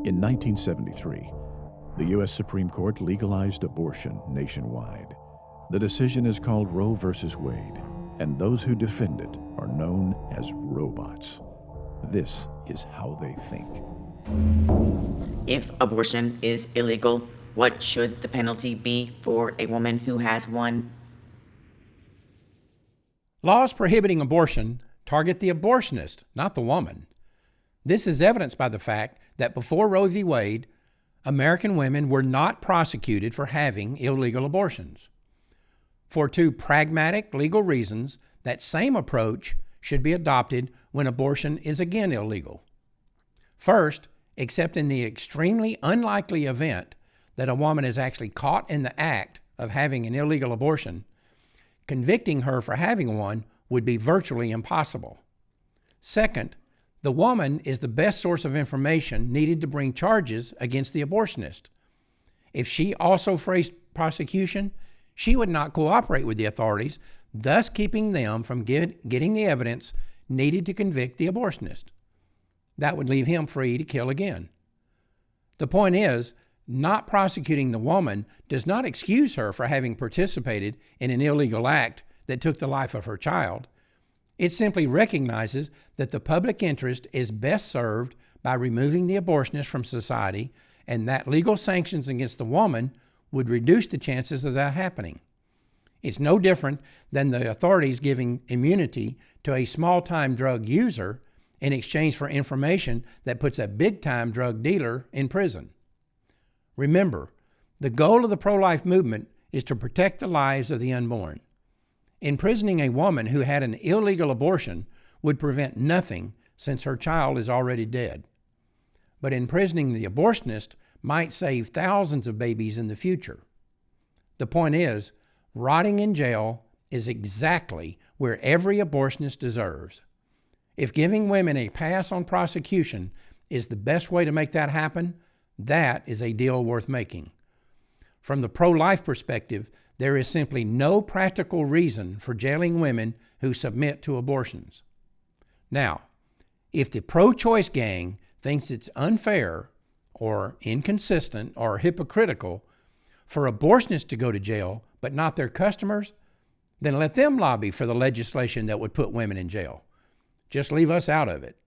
In 1973, the U.S. Supreme Court legalized abortion nationwide. The decision is called Roe v. Wade, and those who defend it are known as robots. This is how they think. If abortion is illegal, what should the penalty be for a woman who has one? Laws prohibiting abortion target the abortionist, not the woman. This is evidenced by the fact that before Roe v. Wade, American women were not prosecuted for having illegal abortions. For two pragmatic legal reasons, that same approach should be adopted when abortion is again illegal. First, except in the extremely unlikely event that a woman is actually caught in the act of having an illegal abortion, convicting her for having one would be virtually impossible. Second, the woman is the best source of information needed to bring charges against the abortionist. If she also faced prosecution, she would not cooperate with the authorities, thus keeping them from getting the evidence needed to convict the abortionist. That would leave him free to kill again. The point is, not prosecuting the woman does not excuse her for having participated in an illegal act that took the life of her child. It simply recognizes that the public interest is best served by removing the abortionist from society, and that legal sanctions against the woman would reduce the chances of that happening. It's no different than the authorities giving immunity to a small-time drug user in exchange for information that puts a big-time drug dealer in prison. Remember, the goal of the pro-life movement is to protect the lives of the unborn. Imprisoning a woman who had an illegal abortion would prevent nothing since her child is already dead. But imprisoning the abortionist might save thousands of babies in the future. The point is, rotting in jail is exactly where every abortionist deserves. If giving women a pass on prosecution is the best way to make that happen, that is a deal worth making. From the pro-life perspective, there is simply no practical reason for jailing women who submit to abortions. Now, if the pro-choice gang thinks it's unfair or inconsistent or hypocritical for abortionists to go to jail but not their customers, then let them lobby for the legislation that would put women in jail. Just leave us out of it.